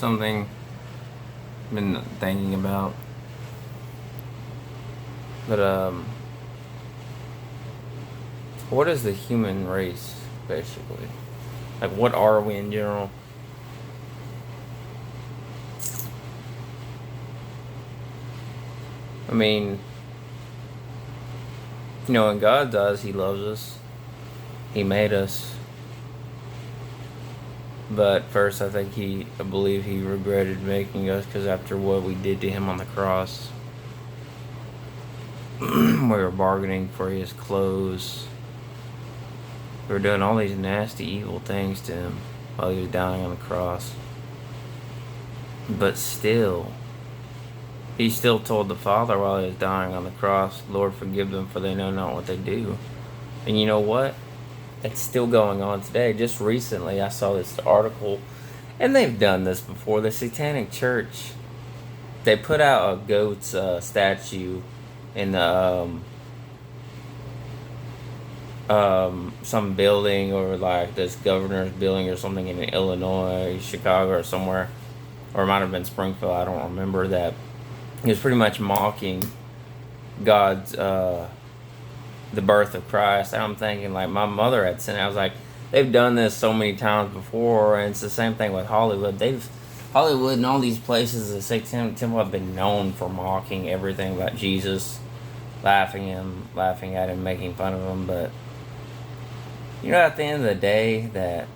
something I've been thinking about. But what is the human race basically? Like, what are we in general? I mean, when God does, He loves us. He made us. But first, I believe He regretted making us, because after what we did to Him on the cross, we were bargaining for His clothes. We were doing all these nasty, evil things to Him while He was dying on the cross. But still, He still told the Father while He was dying on the cross, "Lord, forgive them, for they know not what they do." And you know what? It's still going on today. Just recently, I saw this article, and they've done this before. The Satanic Church, they put out a goat's statue in the some building, or like this governor's building or something in Illinois, Chicago, or somewhere, or it might have been Springfield. I don't remember that. He was pretty much mocking God's the birth of Christ. And I'm thinking, like, my mother had sent it. I was like, they've done this so many times before, and it's the same thing with Hollywood. Hollywood and all these places, the Satanic Temple, have been known for mocking everything about Jesus, laughing at him, making fun of him. But at the end of the day, that,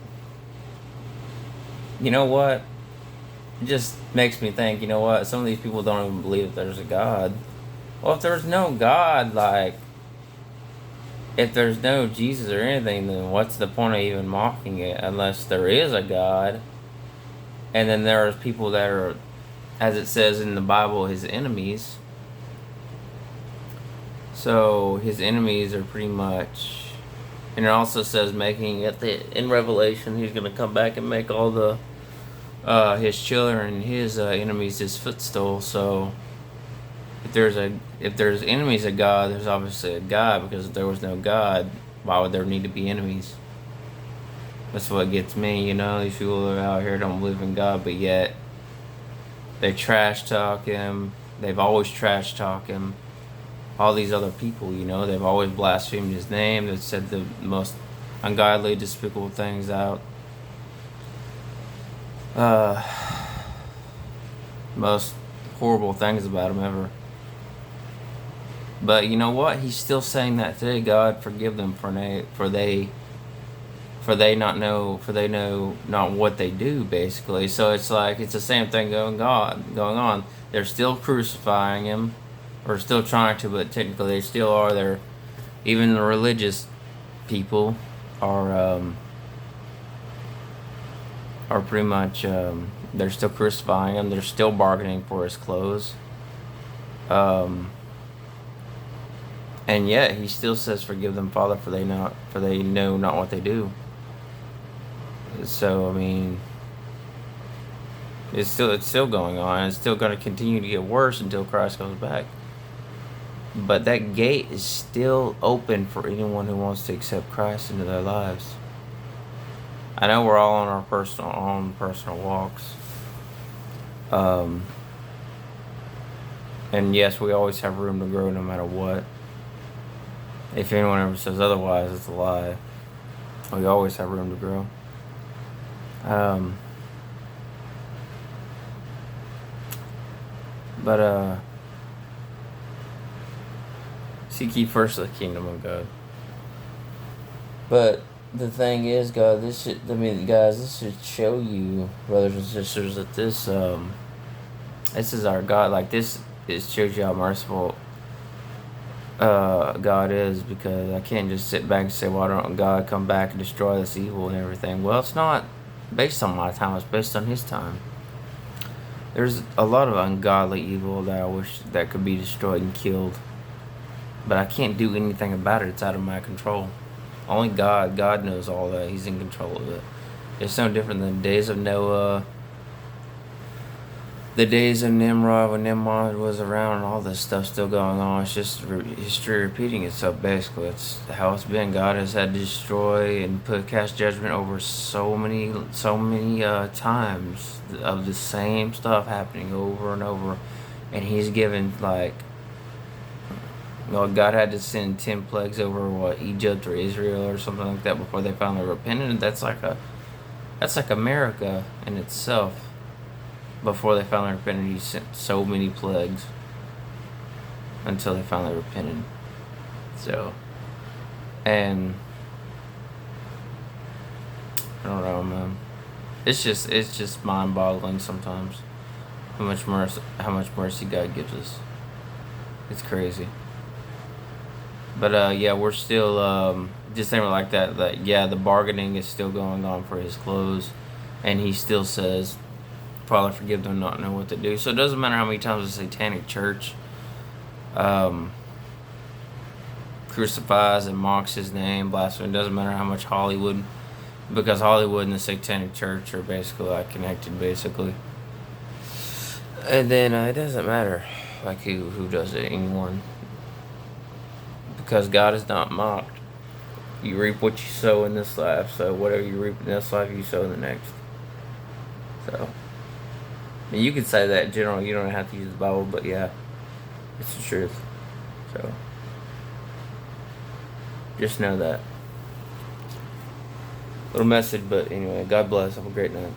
you know what? It just makes me think, some of these people don't even believe that there's a God. Well, if there's no God, like, if there's no Jesus or anything, then what's the point of even mocking it, unless there is a God? And then there are people that are, as it says in the Bible, His enemies. So His enemies are pretty much, and it also says in Revelation, He's going to come back and make all the His children, His enemies, His footstool. So if there's enemies of God, there's obviously a God, because if there was no God, why would there need to be enemies? That's what gets me. These people that are out here don't believe in God, but yet they trash talk Him. They've always trash talked Him. All these other people, they've always blasphemed His name. They've said the most ungodly, despicable things out. Most horrible things about Him ever. But you know what? He's still saying that today. God, forgive them, for they know not what they do, basically. So it's like, it's the same thing going on. They're still crucifying Him, or still trying to, but technically they still are. They're, even the religious people are pretty much, they're still crucifying Him. They're still bargaining for His clothes. And yet He still says, "Forgive them, Father, for they know not what they do." So I mean, it's still going on. It's still going to continue to get worse until Christ comes back. But that gate is still open for anyone who wants to accept Christ into their lives. I know we're all on our personal walks. And yes, we always have room to grow no matter what. If anyone ever says otherwise, it's a lie. We always have room to grow. Seek ye first the kingdom of God. But the thing is, guys, this should show you, brothers and sisters, that this is our God. Like, it shows you how merciful God is, because I can't just sit back and say, "Why don't God come back and destroy this evil and everything?" Well, it's not based on my time, it's based on His time. There's a lot of ungodly evil that I wish that could be destroyed and killed, but I can't do anything about it. It's out of my control. Only God knows all that. He's in control of it. It's no different than the days of Noah, the days of Nimrod, when Nimrod was around and all this stuff still going on. It's just history repeating itself, basically. It's how it's been. God has had to destroy and cast judgment over so many times of the same stuff happening over and over. And he's given, like, well, God had to send 10 plagues over, Egypt or Israel or something like that before they finally repented. And that's like America in itself. Before they finally repented, he sent so many plagues until they finally repented. So, and I don't know, man. It's just mind-boggling sometimes how much mercy God gives us. It's crazy. But yeah, we're still just saying like that. That yeah, the bargaining is still going on for his clothes, and he still says, Father, forgive them not know what to do. So it doesn't matter how many times the Satanic Church crucifies and mocks his name, blasphemies. It doesn't matter how much Hollywood, because Hollywood and the Satanic Church are basically like connected, basically. And then it doesn't matter like who does it, anyone, because God is not mocked. You reap what you sow in this life. So whatever you reap in this life, you sow in the next. So. You could say that in general. You don't have to use the Bible, but yeah, it's the truth. So, just know that. Little message, but anyway, God bless. Have a great night.